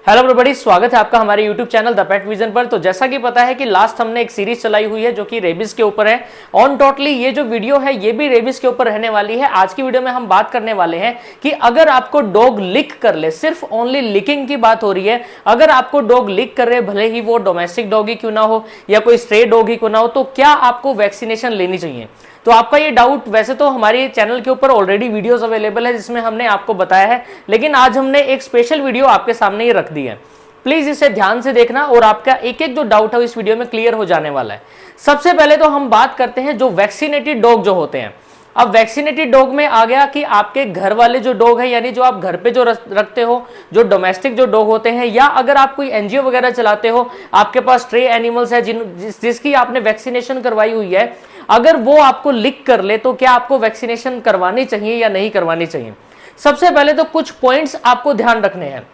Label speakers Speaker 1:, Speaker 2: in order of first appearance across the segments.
Speaker 1: Hello everybody, स्वागत है आपका हमारे YouTube channel the pet vision पर। तो जैसा कि पता है कि लास्ट हमने एक सीरीज चलाई हुई है जो कि रेबिस के ऊपर है। ऑन टोटली ये जो वीडियो है ये भी रेबिस के ऊपर रहने वाली है। आज की वीडियो में हम बात करने वाले हैं कि अगर आपको डॉग लिक कर ले, सिर्फ ओनली लिकिंग की बात हो रही है, अगर आपको डॉग लिक कर रहे भले ही वो डोमेस्टिक डॉग ही क्यों ना हो या कोई स्ट्रे डॉग ही क्यों ना हो, तो क्या आपको वैक्सीनेशन लेनी चाहिए। तो आपका ये डाउट, वैसे तो हमारे चैनल के ऊपर ऑलरेडी वीडियोस अवेलेबल है जिसमें हमने आपको बताया है, लेकिन आज हमने एक स्पेशल वीडियो आपके सामने ये रख दी है। प्लीज इसे ध्यान से देखना और आपका एक एक जो डाउट है इस वीडियो में क्लियर हो जाने वाला है। सबसे पहले तो हम बात करते हैं जो वैक्सीनेटेड डॉग जो होते हैं। अब वैक्सीनेटेड डॉग में आ गया कि आपके घर वाले जो डॉग है, यानी जो आप घर पे जो रखते हो, जो डोमेस्टिक जो डॉग होते हैं, या अगर आप कोई एनजीओ वगैरह चलाते हो, आपके पास स्ट्रे एनिमल्स है जिसकी आपने वैक्सीनेशन करवाई हुई है, अगर वो आपको लिक कर ले तो क्या आपको वैक्सीनेशन करवानी चाहिए या नहीं करवानी चाहिए। सबसे पहले तो कुछ पॉइंट्स आपको ध्यान रखने हैं।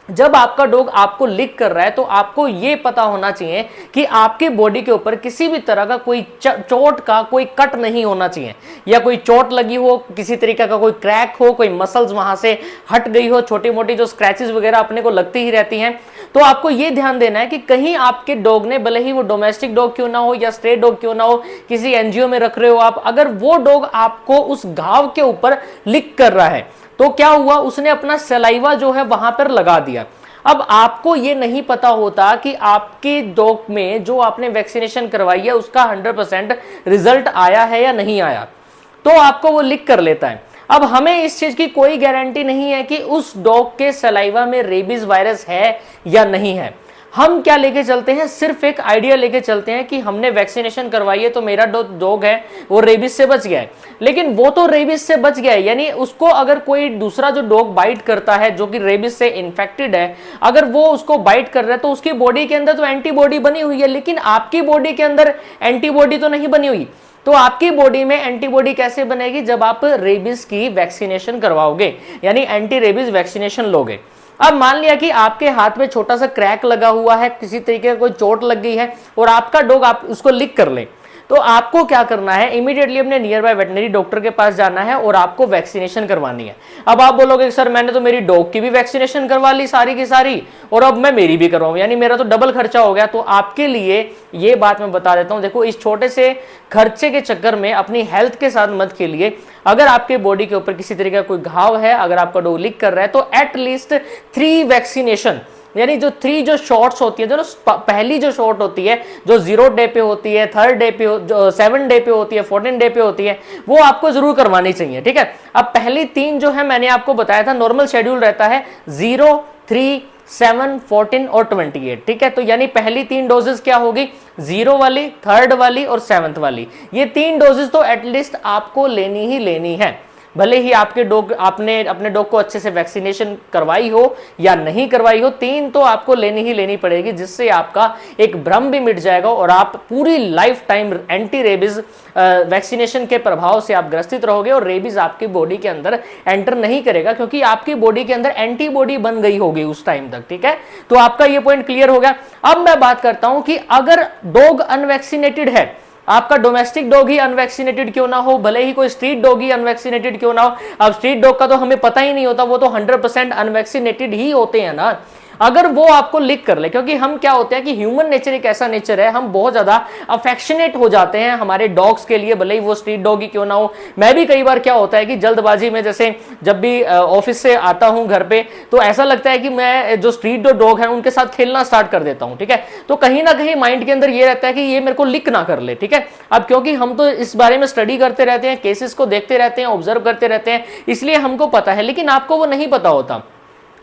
Speaker 1: जब आपका डॉग आपको लिक कर रहा है तो आपको यह पता होना चाहिए कि आपकी बॉडी के ऊपर किसी भी तरह का कोई चोट का कोई कट नहीं होना चाहिए, या कोई चोट लगी हो, किसी तरीके का कोई क्रैक हो, कोई मसल्स वहां से हट गई हो, छोटी मोटी जो स्क्रैचेस वगैरह अपने को लगती ही रहती हैं। तो आपको यह ध्यान देना है कि कहीं आपके डॉग ने, भले ही वो डोमेस्टिक डॉग क्यों ना हो या स्ट्रे डॉग क्यों ना हो, किसी एनजीओ में रख रहे हो आप, अगर वो डॉग आपको उस घाव के ऊपर लिक कर रहा है तो क्या हुआ, उसने अपना सलाइवा जो है वहां पर लगा दिया। अब आपको यह नहीं पता होता कि आपके डॉग में जो आपने वैक्सीनेशन करवाई है उसका 100% रिजल्ट आया है या नहीं आया, तो आपको वो लिक कर लेता है। अब हमें इस चीज की कोई गारंटी नहीं है कि उस डॉग के सलाइवा में रेबीज वायरस है या नहीं है। हम क्या लेके चलते हैं, सिर्फ एक आइडिया लेके चलते हैं कि हमने वैक्सीनेशन करवाई है तो मेरा डॉग है वो रेबीज से बच गया है। लेकिन वो तो रेबीज से बच गया है, यानी उसको अगर कोई दूसरा जो डॉग बाइट करता है जो कि रेबीज से इन्फेक्टेड है, अगर वो उसको बाइट कर रहा है तो उसकी बॉडी के अंदर तो एंटीबॉडी बनी हुई है, लेकिन आपकी बॉडी के अंदर एंटीबॉडी तो नहीं बनी हुई। तो आपकी बॉडी में एंटीबॉडी कैसे बनेगी, जब आप रेबीज की वैक्सीनेशन करवाओगे, यानी एंटी रेबीज वैक्सीनेशन लोगे। अब मान लिया कि आपके हाथ में छोटा सा क्रैक लगा हुआ है, किसी तरीके का कोई चोट लग गई है और आपका डॉग आप उसको लिक कर ले, तो आपको क्या करना है, इमीडिएटली अपने नियर बाय वेटनरी डॉक्टर के पास जाना है और आपको वैक्सीनेशन करवानी है। अब आप बोलोगे सर मैंने तो मेरी डॉग की भी वैक्सीनेशन करवा ली सारी की सारी और अब मैं मेरी भी करवाऊं, यानी मेरा तो डबल खर्चा हो गया। तो आपके लिए ये बात मैं बता देता हूं, देखो इस छोटे से खर्चे के चक्कर में अपनी हेल्थ के साथ मत खेलिए। अगर आपके बॉडी के ऊपर किसी तरीके का कोई घाव है, अगर आपका डॉग लिक कर रहा है, तो एटलीस्ट 3 वैक्सीनेशन, यानी जो 3 जो शॉट्स होती है, जो पहली जो शॉट होती है जो 0 डे पे होती है, 3rd डे पे, जो 7 डे पे होती है, 14 डे पे होती है, वो आपको जरूर करवानी चाहिए। ठीक है, अब पहली 3 जो है मैंने आपको बताया था, नॉर्मल शेड्यूल रहता है 0, 3, 7, 14 और 28। ठीक है, तो यानी पहली 3 डोजेस क्या होगी, 0 वाली, 3rd वाली और 7th वाली। ये 3 डोजेस तो एटलीस्ट आपको लेनी ही लेनी है, भले ही आपके डॉग, आपने अपने डॉग को अच्छे से वैक्सीनेशन करवाई हो या नहीं करवाई हो, 3 तो आपको लेनी ही लेनी पड़ेगी, जिससे आपका एक भ्रम भी मिट जाएगा और आप पूरी life time anti rabies vaccination के प्रभाव से आप ग्रसित रहोगे और रेबीज आपकी बॉडी के अंदर एंटर नहीं करेगा, क्योंकि आपकी बॉडी के अंदर एंटीबॉडी बन गई होगी उस टाइम तक। ठीक है, तो आपका ये पॉइंट क्लियर हो गया। अब मैं बात करता हूं कि अगर डॉग अनवैक्सीनेटेड है, आपका डोमेस्टिक डॉग ही अनवैक्सीनेटेड क्यों ना हो, भले ही कोई स्ट्रीट डॉग ही अनवैक्सीनेटेड क्यों ना हो, अब स्ट्रीट डॉग का तो हमें पता ही नहीं होता, वो तो 100% अनवैक्सीनेटेड ही होते हैं ना। अगर वो आपको लिक कर ले, क्योंकि हम क्या होते हैं कि ह्यूमन नेचर एक ऐसा नेचर है, हम बहुत ज्यादा अफेक्शनेट हो जाते हैं हमारे डॉग्स के लिए, भले ही वो स्ट्रीट डॉग ही क्यों ना हो। मैं भी कई बार क्या होता है कि जल्दबाजी में, जैसे जब भी ऑफिस से आता हूं घर पे, तो ऐसा लगता है कि मैं जो स्ट्रीट डॉग है उनके साथ खेलना स्टार्ट कर देता हूं। ठीक है, तो कहीं ना कहीं माइंड के अंदर ये रहता है कि ये मेरे को लिक ना कर ले। ठीक है, अब क्योंकि हम तो इस बारे में स्टडी करते रहते हैं, केसेस को देखते रहते हैं, ऑब्जर्व करते रहते हैं, इसलिए हमको पता है, लेकिन आपको वो नहीं पता होता।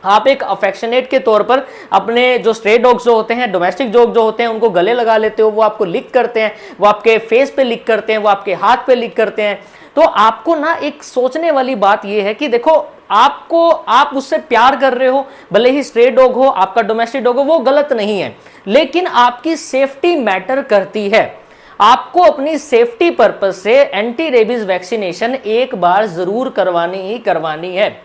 Speaker 1: आप एक अफेक्शनेट के तौर पर अपने जो स्ट्रे डॉग्स जो होते हैं, डोमेस्टिक डॉग जो होते हैं, उनको गले लगा लेते हो, वो आपको लिक करते हैं, वो आपके फेस पे लिक करते हैं, वो आपके हाथ पे लिक करते हैं। तो आपको ना एक सोचने वाली बात यह है कि देखो, आप उससे प्यार कर रहे हो, भले ही स्ट्रे डॉग हो, आपका डोमेस्टिक डॉग हो, वो गलत नहीं है, लेकिन आपकी सेफ्टी मैटर करती है। आपको अपनी सेफ्टी पर्पस से एंटी रेबीज वैक्सीनेशन एक बार जरूर करवानी ही करवानी है।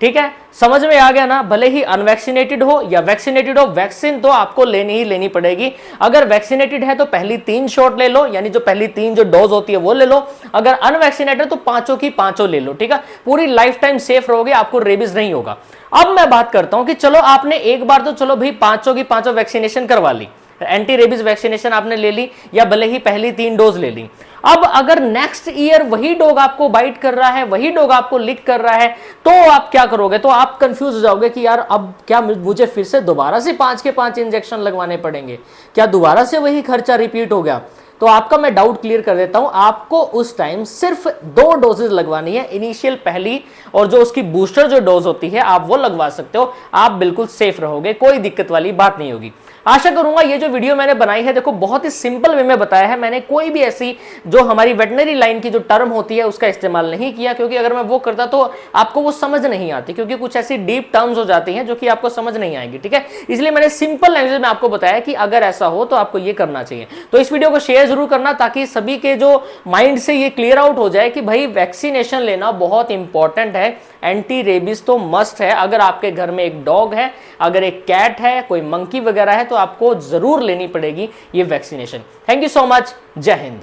Speaker 1: ठीक है, समझ में आ गया ना। भले ही अनवैक्सीनेटेड हो या वैक्सीनेटेड हो, वैक्सीन तो आपको लेनी ही लेनी पड़ेगी। अगर वैक्सीनेटेड है तो पहली 3 शॉट ले लो, यानी जो पहली 3 जो डोज होती है वो ले लो। अगर अनवैक्सीनेटेड है तो 5 की 5 ले लो, ठीक है। पूरी लाइफ टाइम सेफ रहोगे, आपको रेबीज नहीं होगा। अब मैं बात करता हूं कि चलो आपने एक बार तो चलो भाई 5 की 5 वैक्सीनेशन करवा ली, एंटी रेबीज वैक्सीनेशन आपने ले ली, या भले ही पहली 3 डोज ले ली। अब अगर नेक्स्ट ईयर वही डॉग आपको बाइट कर रहा है, वही डॉग आपको लिक कर रहा है, तो आप क्या करोगे? तो आप कंफ्यूज हो जाओगे कि यार अब क्या मुझे फिर से दोबारा से 5 के 5 इंजेक्शन लगवाने पड़ेंगे? क्या दोबारा से वही खर्चा रिपीट हो गया? तो आपका मैं डाउट क्लियर कर देता हूं। आपको उस टाइम सिर्फ 2 डोजेज लगवानी है, इनिशियल पहली, और जो उसकी बूस्टर जो डोज होती है आप वो लगवा सकते हो। आप बिल्कुल सेफ रहोगे, कोई दिक्कत वाली बात नहीं होगी। आशा करूंगा ये जो वीडियो मैंने बनाई है, देखो बहुत ही सिंपल वे में बताया है मैंने, कोई भी ऐसी जो हमारी वेटनरी लाइन की जो टर्म होती है उसका इस्तेमाल नहीं किया, क्योंकि अगर मैं वो करता तो आपको वो समझ नहीं आती, क्योंकि कुछ ऐसी डीप टर्म्स हो जाती हैं जो कि आपको समझ नहीं आएगी, ठीक है। इसलिए मैंने सिंपल लैंग्वेज में आपको बताया कि अगर ऐसा हो तो आपको ये करना चाहिए। तो इस वीडियो को शेयर जरूर करना, ताकि सभी के जो माइंड से ये क्लियर आउट हो जाए कि भाई वैक्सीनेशन लेना बहुत इंपॉर्टेंट है। एंटी रेबीज तो मस्ट है। अगर आपके घर में एक डॉग है, अगर एक कैट है, कोई मंकी वगैरह है, तो आपको जरूर लेनी पड़ेगी ये vaccination. Thank you so much. जय हिंद।